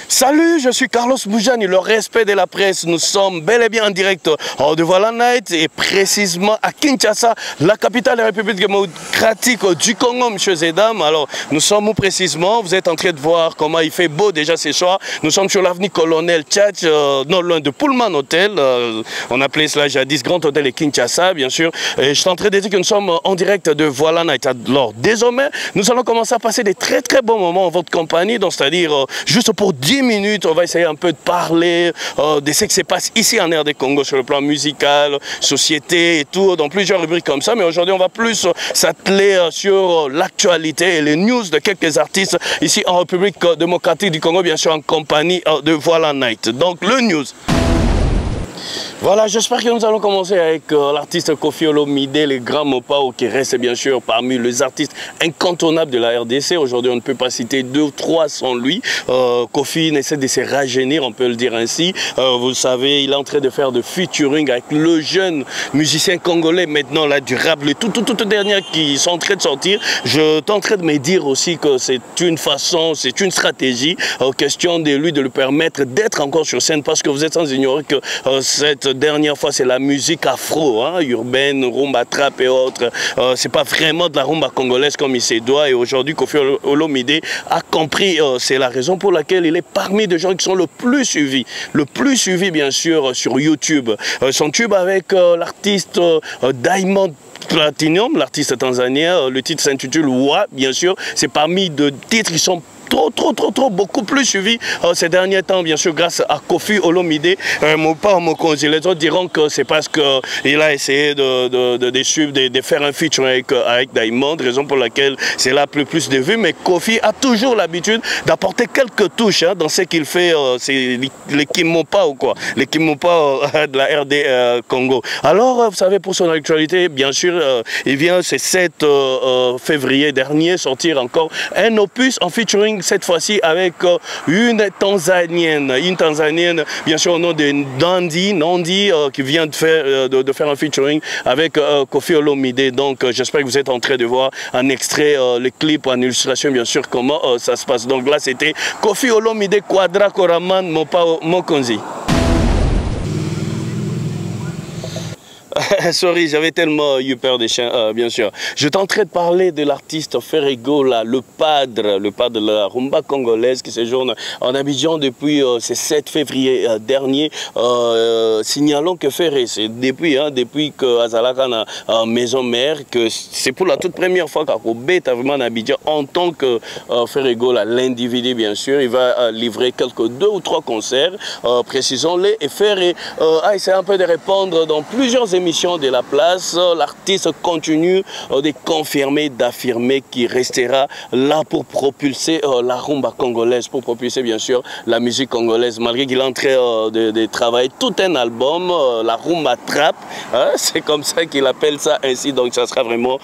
Salut, je suis Carlos Boujani, le respect de la presse. Nous sommes bel et bien en direct de Voilà Night et précisément à Kinshasa, la capitale de la République démocratique du Congo, messieurs et dames. Alors, nous sommes où précisément? Vous êtes en train de voir comment il fait beau déjà ce soir. Nous sommes sur l'avenue Colonel Tchatch, non loin de Pullman Hotel. On appelait cela jadis Grand Hôtel de Kinshasa, bien sûr. Et je suis en train de dire que nous sommes en direct de Voilà Night. Alors, désormais, nous allons commencer à passer des très bons moments en votre compagnie. Donc, c'est-à-dire, juste pour 10 minutes, on va essayer un peu de parler de ce qui se passe ici en RD Congo sur le plan musical, société et tout, dans plusieurs rubriques comme ça. Mais aujourd'hui, on va plus s'atteler sur l'actualité et les news de quelques artistes ici en République démocratique du Congo, bien sûr en compagnie de Voilà Night. Donc, le news. Voilà, j'espère que nous allons commencer avec l'artiste Koffi Olomide, le grand Mopao, qui reste bien sûr parmi les artistes incontournables de la RDC. Aujourd'hui, on ne peut pas citer 2 ou 3 sans lui. Koffi essaie de se rajeunir, on peut le dire ainsi. Vous le savez, il est en train de faire de featuring avec le jeune musicien congolais, maintenant là, durable, les tout dernières qui sont en train de sortir. Je tenterai de me dire aussi que c'est une façon, c'est une stratégie, question de lui de lui permettre d'être encore sur scène, parce que vous êtes sans ignorer que cette dernière fois, c'est la musique afro, hein, urbaine, rumba trap et autres. C'est pas vraiment de la rumba congolaise comme il se doit. Et aujourd'hui, Koffi Olomide a compris. C'est la raison pour laquelle il est parmi des gens qui sont le plus suivis. Le plus suivi, bien sûr, sur YouTube. Son tube avec l'artiste Diamond Platnumz, l'artiste tanzanien, le titre s'intitule Wa, bien sûr. C'est parmi de titres qui sont beaucoup plus suivi ces derniers temps, bien sûr, grâce à Koffi Olomide. Mon père, mon conseil, les autres diront que c'est parce qu'il a essayé de faire un feature avec Diamond, raison pour laquelle c'est là plus de vues. Mais Koffi a toujours l'habitude d'apporter quelques touches dans ce qu'il fait. C'est l'équipe Mopa ou quoi, l'équipe Mopa de la RD Congo. Alors, vous savez, pour son actualité, bien sûr, il vient, c'est 7 février dernier, sortir encore un opus en featuring, cette fois-ci avec une Tanzanienne, bien sûr au nom de Nandi, qui vient de faire un featuring avec Koffi Olomide. Donc j'espère que vous êtes en train de voir un extrait, le clip, en illustration bien sûr comment ça se passe. Donc là c'était Koffi Olomide Quadra Koraman Mokonzi. Sorry, j'avais tellement eu peur des chiens, bien sûr. Je tenterai de parler de l'artiste Ferego, là, le padre de la rumba congolaise qui séjourne en Abidjan depuis ce 7 février dernier. Signalons que Ferré, c'est depuis que Azalaka a maison mère, que c'est pour la toute première fois qu'Akobe est vraiment en Abidjan en tant que Ferego, l'individu bien sûr. Il va livrer 2 ou 3 concerts, précisons-les. Et Ferré essaie un peu de répondre dans plusieurs émissions de la place. L'artiste continue de confirmer, d'affirmer qu'il restera là pour propulser la rumba congolaise, pour propulser bien sûr la musique congolaise, malgré qu'il est en train de travailler tout un album, la rumba trap, hein, c'est comme ça qu'il appelle ça ainsi. Donc ça sera vraiment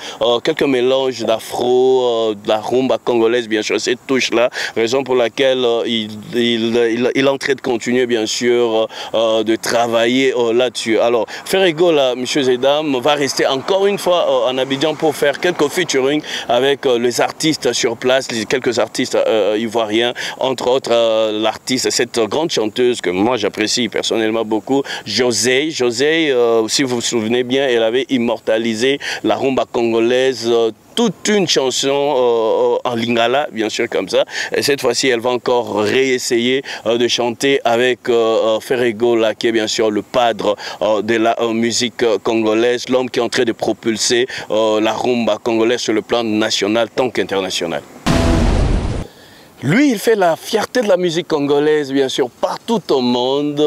quelques mélanges d'afro, de la rumba congolaise, bien sûr, cette touche-là, raison pour laquelle il est en train de continuer bien sûr de travailler là-dessus. Alors Ferego, là, messieurs et dames, va rester encore une fois en Abidjan pour faire quelques featuring avec les artistes sur place, quelques artistes ivoiriens, entre autres l'artiste, cette grande chanteuse que moi j'apprécie personnellement beaucoup, José. Si vous vous souvenez bien, elle avait immortalisé la rumba congolaise, toute une chanson en lingala, bien sûr, comme ça. Et cette fois-ci, elle va encore réessayer de chanter avec Ferego, là, qui est bien sûr le padre de la musique congolaise, l'homme qui est en train de propulser la rumba congolaise sur le plan national tant qu'international. Lui, il fait la fierté de la musique congolaise, bien sûr, partout au monde.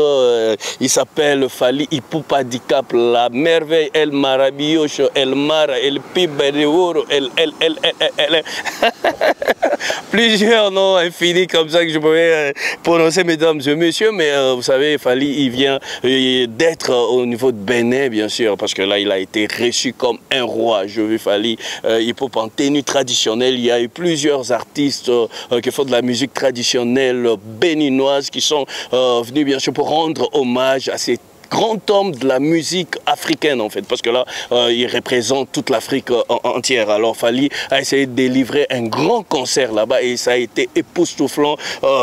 Il s'appelle Fally Ipupa Dicap, la merveille, El Maravilloso, El Mara, El Pibe de Oro, El. Plusieurs noms infinis comme ça que je pouvais prononcer, mesdames et messieurs. Mais vous savez, Fally, il vient d'être au niveau de Bénin, bien sûr, parce que là, il a été reçu comme un roi. Je veux Fally Ipupa en tenue traditionnelle. Il y a eu plusieurs artistes qui font encore de la musique traditionnelle béninoise qui sont venus bien sûr pour rendre hommage à ces grand homme de la musique africaine en fait, parce que là il représente toute l'Afrique entière. Alors Fally a essayé de délivrer un grand concert là-bas et ça a été époustouflant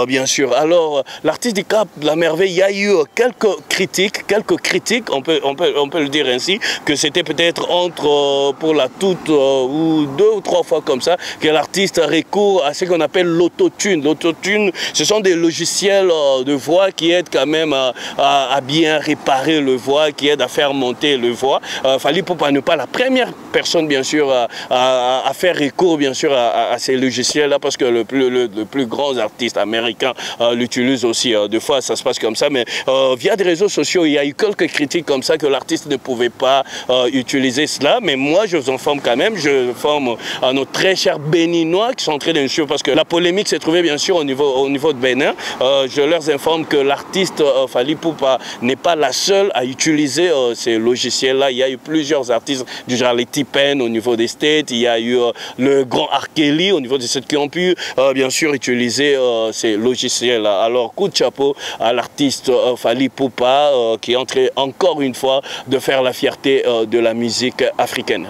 bien sûr. Alors l'artiste du Cap de la Merveille, il y a eu quelques critiques, on peut le dire ainsi, que c'était peut-être entre pour la toute ou 2 ou 3 fois comme ça que l'artiste recourt à ce qu'on appelle l'autotune. L'autotune, ce sont des logiciels de voix qui aident quand même à bien réparer le voix, qui aide à faire monter le voix. Fally Ipupa n'est pas la première personne bien sûr à faire recours bien sûr à ces logiciels là, parce que le plus grand artiste américain l'utilise aussi. Des fois ça se passe comme ça, mais via des réseaux sociaux il y a eu quelques critiques comme ça que l'artiste ne pouvait pas utiliser cela, mais moi je vous informe quand même, je informe à nos très chers béninois qui sont en train de suivre, parce que la polémique s'est trouvée bien sûr au niveau de Bénin. Je leur informe que l'artiste Fally Ipupa n'est pas la seule à utiliser ces logiciels-là. Il y a eu plusieurs artistes du genre les T-Pain au niveau des States, il y a eu le grand R. Kelly au niveau des States qui ont pu bien sûr utiliser ces logiciels-là. Alors coup de chapeau à l'artiste Fally Ipupa qui est en train encore une fois de faire la fierté de la musique africaine.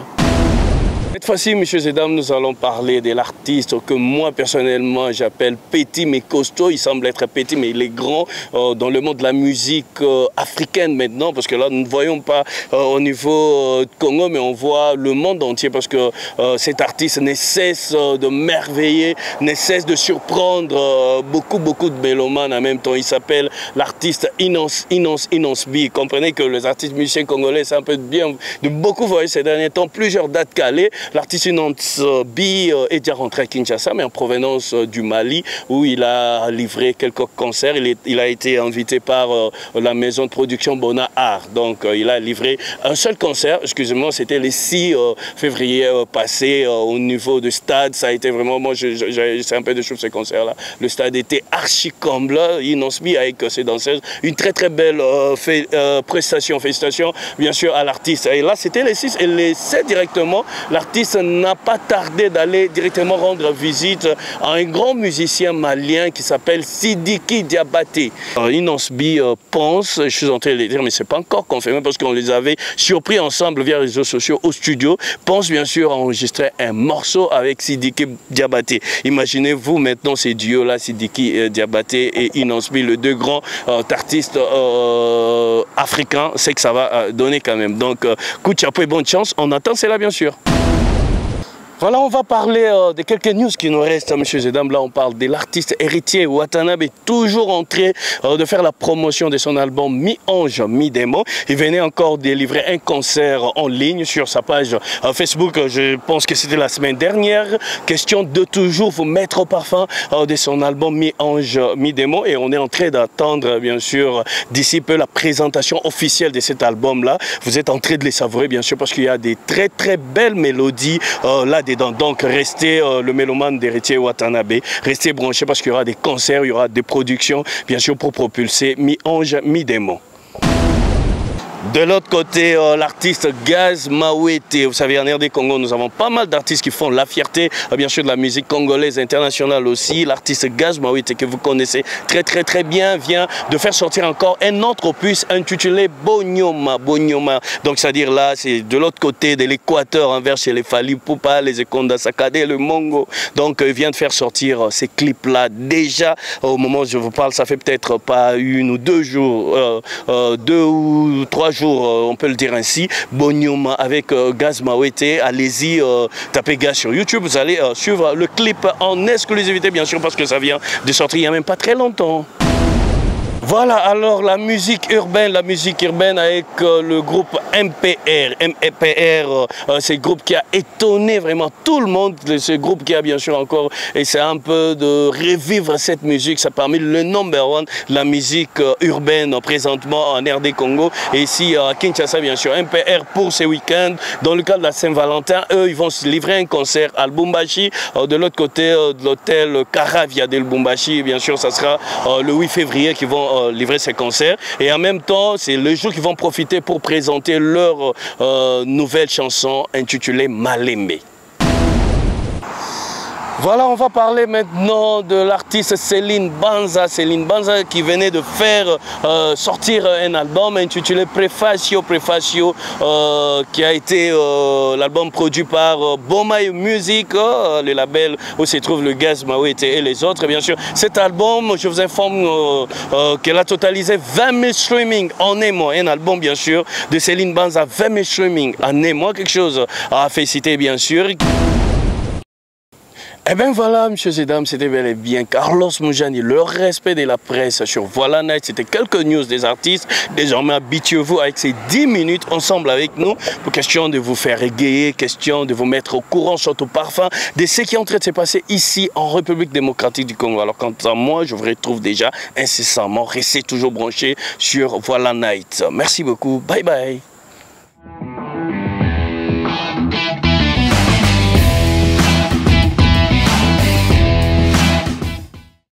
Cette fois-ci, messieurs et dames, nous allons parler de l'artiste que moi, personnellement, j'appelle petit mais costaud. Il semble être petit, mais il est grand dans le monde de la musique africaine maintenant. Parce que là, nous ne voyons pas au niveau de Congo, mais on voit le monde entier. Parce que cet artiste ne cesse de merveiller, ne cesse de surprendre beaucoup de mélomanes en même temps. Il s'appelle l'artiste Inos B. Comprenez que les artistes musiciens congolais, c'est un peu bien de beaucoup voyer ces derniers temps, plusieurs dates calées. L'artiste Inos B est déjà rentré à Kinshasa, mais en provenance du Mali, où il a livré quelques concerts. Il a été invité par la maison de production Bona Art. Donc il a livré un seul concert, excusez-moi, c'était le 6 février passé au niveau du stade. Ça a été vraiment, moi j'essaie un peu de suivre ces concerts-là. Le stade était archi comble. Inos B avec ses danseuses, une très belle prestation. Félicitations bien sûr à l'artiste. Et là c'était les 6 et les 7 directement. L'artiste n'a pas tardé d'aller directement rendre visite à un grand musicien malien qui s'appelle Sidiki Diabaté. Inos B pense, je suis en train de le dire, mais ce n'est pas encore confirmé parce qu'on les avait surpris ensemble via les réseaux sociaux au studio, pense bien sûr à enregistrer un morceau avec Sidiki Diabaté. Imaginez-vous maintenant ces duos-là, Sidiki Diabaté et Inos B, les deux grands artistes africains, c'est que ça va donner quand même. Donc, coup de chapeau et bonne chance, on attend cela bien sûr. Voilà, on va parler de quelques news qui nous restent, messieurs et dames. Là, on parle de l'artiste héritier Watanabe, toujours en train de faire la promotion de son album Mi-Ange, Mi-Démon. Il venait encore de livrer un concert en ligne sur sa page Facebook. Je pense que c'était la semaine dernière. Question de toujours vous mettre au parfum de son album Mi-Ange, Mi-Démon. Et on est en train d'attendre, bien sûr, d'ici peu la présentation officielle de cet album-là. Vous êtes en train de les savourer, bien sûr, parce qu'il y a des très belles mélodies là-dedans. Donc restez le mélomane d'héritier Watanabe, restez branchés parce qu'il y aura des concerts, il y aura des productions, bien sûr pour propulser Mi-Ange, Mi-Démon. De l'autre côté, l'artiste Gaz Mawete. Vous savez, en RD Congo, nous avons pas mal d'artistes qui font la fierté, bien sûr, de la musique congolaise internationale aussi. L'artiste Gaz Mawete, que vous connaissez très bien, vient de faire sortir encore un autre opus intitulé Bonyoma. Donc, c'est-à-dire là, c'est de l'autre côté de l'équateur, envers chez les Fally Ipupa, les Ekonda Sakade, le Mongo. Donc, il vient de faire sortir ces clips-là. Déjà, au moment où je vous parle, ça fait peut-être pas 1 ou 2 jours, 2 ou 3 jours, on peut le dire ainsi, Bonyoma avec Gaz Mawete. Allez-y, tapez Gaz sur YouTube, vous allez suivre le clip en exclusivité bien sûr parce que ça vient de sortir il n'y a même pas très longtemps. Voilà, alors la musique urbaine avec le groupe MPR. C'est le groupe qui a étonné vraiment tout le monde. Ce groupe qui a bien sûr encore essayé un peu de revivre cette musique. Ça parmi le #1 de la musique urbaine présentement en RD Congo. Et ici à Kinshasa, bien sûr, MPR pour ce week-end. Dans le cadre de la Saint-Valentin, eux, ils vont se livrer un concert à Lubumbashi. De l'autre côté de l'hôtel Caravia de Lubumbashi, bien sûr, ça sera le 8 février qu'ils vont livrer ces concerts et en même temps c'est le jour qu'ils vont profiter pour présenter leur nouvelle chanson intitulée Malembe. Voilà, on va parler maintenant de l'artiste Céline Banza. Céline Banza qui venait de faire sortir un album intitulé Prefacio, qui a été l'album produit par Bomai Music, le label où se trouve le Gaz Mawete et les autres. Et bien sûr, cet album, je vous informe qu'elle a totalisé 20 000 streamings en un mois. Un album, bien sûr, de Céline Banza, 20 000 streamings en un mois. Quelque chose à féliciter, bien sûr. Eh bien voilà, messieurs et dames, c'était bel et bien Carlos Moujani, le respect de la presse sur Voilà Night. C'était quelques news des artistes. Désormais, habituez-vous avec ces 10 minutes ensemble avec nous pour question de vous faire égayer, question de vous mettre au courant, surtout au parfum de ce qui est en train de se passer ici en République démocratique du Congo. Alors quant à moi, je vous retrouve déjà incessamment. Restez toujours branchés sur Voilà Night. Merci beaucoup. Bye bye.